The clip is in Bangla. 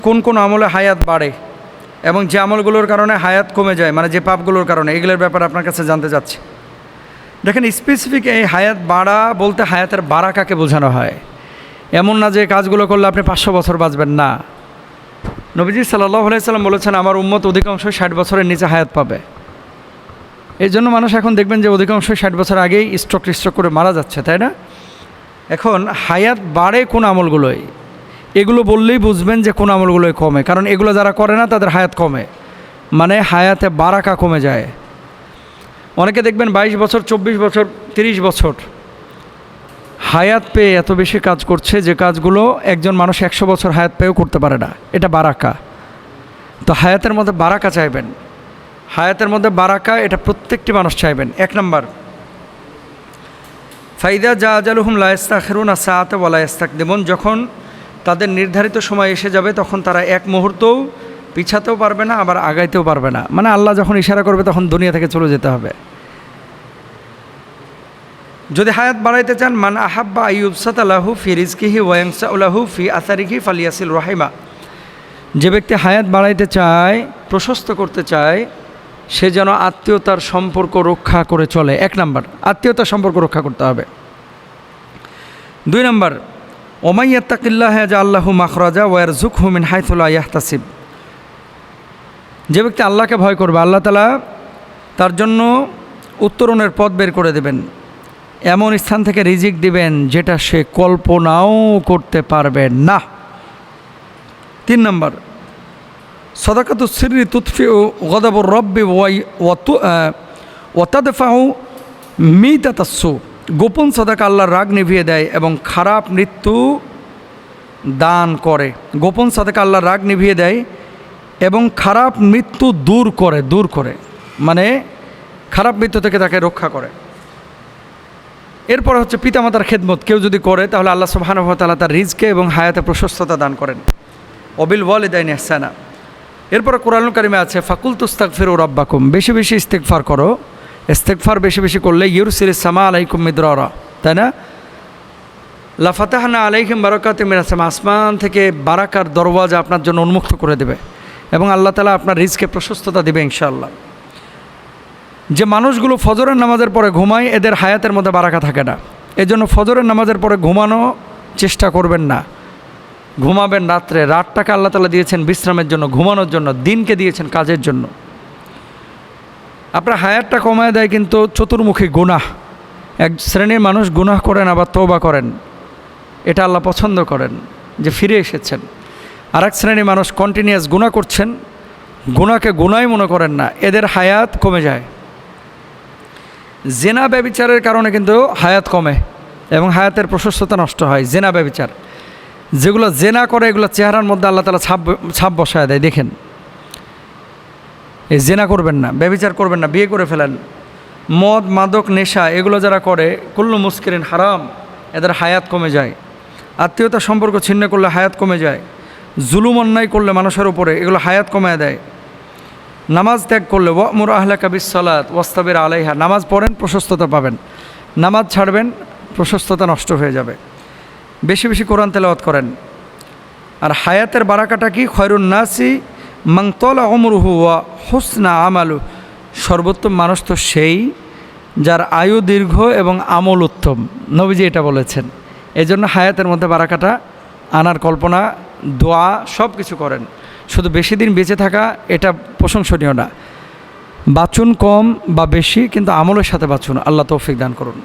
কোন কোন আমলে হায়াত বাড়ে এবং যে আমলগুলোর কারণে হায়াত কমে যায়, মানে যে পাপগুলোর কারণে, এগুলোর ব্যাপারে আপনার কাছে জানতে চাচ্ছি। দেখেন, স্পেসিফিক এই হায়াত বাড়া বলতে হায়াতের বারাকাকে বোঝানো হয়। এমন না যে কাজগুলো করলে আপনি 500 বছর বাঁচবেন, না। নবীজি সাল্লাল্লাহু আলাইহি সাল্লাম বলেছেন, আমার উম্মত অধিকাংশ 60 বছরের নিচে হায়াত পাবে। এই জন্য মানুষ এখন দেখবেন যে অধিকাংশ 60 বছর আগেই স্ট্রোক করে মারা যাচ্ছে, তাই না? এখন হায়াত বাড়ে কোন আমলগুলোই, এগুলো বললেই বুঝবেন যে কোন আমলগুলোই কমে, কারণ এগুলো যারা করে না তাদের হায়াত কমে, মানে হায়াতে বারাকা কমে যায়। অনেকে দেখবেন 22 বছর, 24 বছর, 30 বছর হায়াত পেয়ে এত বেশি কাজ করছে যে কাজগুলো একজন মানুষ 100 বছর হায়াত পেয়েও করতে পারে না। এটা বারাকা। তো হায়াতের মধ্যে বারাকা চাইবেন, হায়াতের মধ্যে বারাকা এটা প্রত্যেকটি মানুষ চাইবেন। 1 নম্বর, ফাইদা জা আজালুহুম লা ইস্তাখিরুনা সাআতা ওয়া লা ইস্তাকদিমুন, যখন তাদের নির্ধারিত সময় এসে যাবে তখন তারা এক মুহূর্তও পিছাতেও পারবে না, আবার আগাইতেও পারবে না। মানে আল্লাহ যখন ইশারা করবে তখন দুনিয়া থেকে চলে যেতে হবে। যদি হায়াত বাড়াইতে চান, মান আহাব্বা আইয়ুবসাতা লাহু ফি রিজকিহি ওয়া ইয়ানসাউ লাহু ফি আসারিহি ফালিয়াসিল রাহিমা, যে ব্যক্তি হায়াত বাড়াইতে চায়, প্রশস্ত করতে চায়, সে যেন আত্মীয়তার সম্পর্ক রক্ষা করে চলে। 1 নম্বর, আত্মীয়তার সম্পর্ক রক্ষা করতে হবে। 2 নম্বর, ওমাই ইয়াত্তাকিল্লাহ ইয়াজআল লাহু মাখরাজা ওয়া ইয়ারযুকহু মিন হাইথু লা ইয়াহতাসিব, যে ব্যক্তি আল্লাহকে ভয় করবে, আল্লাহ তাআলা তার জন্য উত্তরণের পথ বের করে দেবেন, এমন স্থান থেকে রিজিক দিবেন যেটা সে কল্পনাও করতে পারবে না। 3 নম্বর, সাদাকাতু সিররি তুতফিউ গদাবুর রব্বি ওয়া তাদফাউ মিতাতাস সু, গোপন সাদাকা আল্লাহর রাগ নিভিয়ে দেয় এবং খারাপ মৃত্যু দান করে। গোপন সাদাকা আল্লাহর রাগ নিভিয়ে দেয় এবং খারাপ মৃত্যু দূর করে, মানে খারাপ মৃত্যু থেকে তাকে রক্ষা করে। এরপর হচ্ছে পিতামাতার খেদমত কেউ যদি করে তাহলে আল্লাহ সুবহানাহু ওয়া তাআলা তার রিজকে এবং হায়াতে প্রশস্ততা দান করেন। ওয়াবিল ওয়ালিদাইনি ইহসানা। এরপর কোরআনুল কারিমে আছে, ফাকুলতু আস্তাগফিরু রাব্বাকুম, বেশি বেশি ইস্তিগফার করো। ইস্তিগফার বেশি বেশি করলে ইউরসিলিস সামা আলাইকুম মিদরারা, তাই না? লা ফাতাহনা আলাইহিম বারাকাতিম মিনাস সামা, আসমান থেকে বারাকার দরওয়াজা আপনার জন্য উন্মুক্ত করে দেবে এবং আল্লাহ তাআলা আপনার রিজকে প্রশস্ততা দেবে ইনশাআল্লাহ। যে মানুষগুলো ফজরের নামাজের পরে ঘুমায় এদের হায়াতের মধ্যে বারাকা থাকে না। এজন্য ফজরের নামাজের পরে ঘুমানো চেষ্টা করবেন না, ঘুমাবেন রাত্রে। রাতটাকে আল্লাহ তাআলা দিয়েছেন বিশ্রামের জন্য, ঘুমানোর জন্য, দিনকে দিয়েছেন কাজের জন্য। আপনার হায়াতটা কমায় দেয় কিন্তু চতুর্মুখী গুনাহ। এক শ্রেণীর মানুষ গুনাহ করেন আবার তওবা করেন, এটা আল্লাহ পছন্দ করেন যে ফিরে এসেছেন। আর এক শ্রেণীর মানুষ কন্টিনিউয়াস গুনাহ করছেন, গুনাহকে গুনাহই মনে করেন না, এদের হায়াত কমে যায়। জেনা ব্যভিচারের কারণে কিন্তু হায়াত কমে এবং হায়াতের প্রশস্ততা নষ্ট হয়। জেনা ব্যভিচার, যেগুলো জেনা করে এগুলো চেহারার মধ্যে আল্লাহ তাআলা ছাপ বসায় দেয়। দেখেন, এই জেনা করবেন না, ব্যভিচার করবেন না, বিয়ে করে ফেলেন। মদ, মাদক, নেশা এগুলো যারা করে, কুল্লু মুস্কিরিন হারাম, এদের হায়াত কমে যায়। আত্মীয়তা সম্পর্ক ছিন্ন করলে হায়াত কমে যায়। জুলুম অন্যায় করলে মানুষের উপরে, এগুলো হায়াত কমায় দেয়। নামাজ ত্যাগ করলে ওয়ামুর আহলাকা বিসসালাত ওয়াসতাবির আলাইহা, নামাজ পড়েন প্রশস্ততা পাবেন, নামাজ ছাড়বেন প্রশস্ততা নষ্ট হয়ে যাবে। বেশি বেশি কোরআন তেলাওয়াত করেন। আর হায়াতের বারাকাটা কি? খয়রুন নাসি মান তালা উমরুহু ওয়া হুসনা আমালু, সর্বোত্তম মানুষ তো সেই যার আয়ু দীর্ঘ এবং আমল উত্তম। নবীজি এটা বলেছেন। এজন্য হায়াতের মধ্যে বারাকাটা আনার কল্পনা, দোয়া সব কিছু করেন। শুধু বেশি দিন বেঁচে থাকা এটা প্রশংসনীয় না। বাঁচুন কম বা বেশি, কিন্তু আমলের সাথে বাঁচুন। আল্লাহ তৌফিক দান করুন।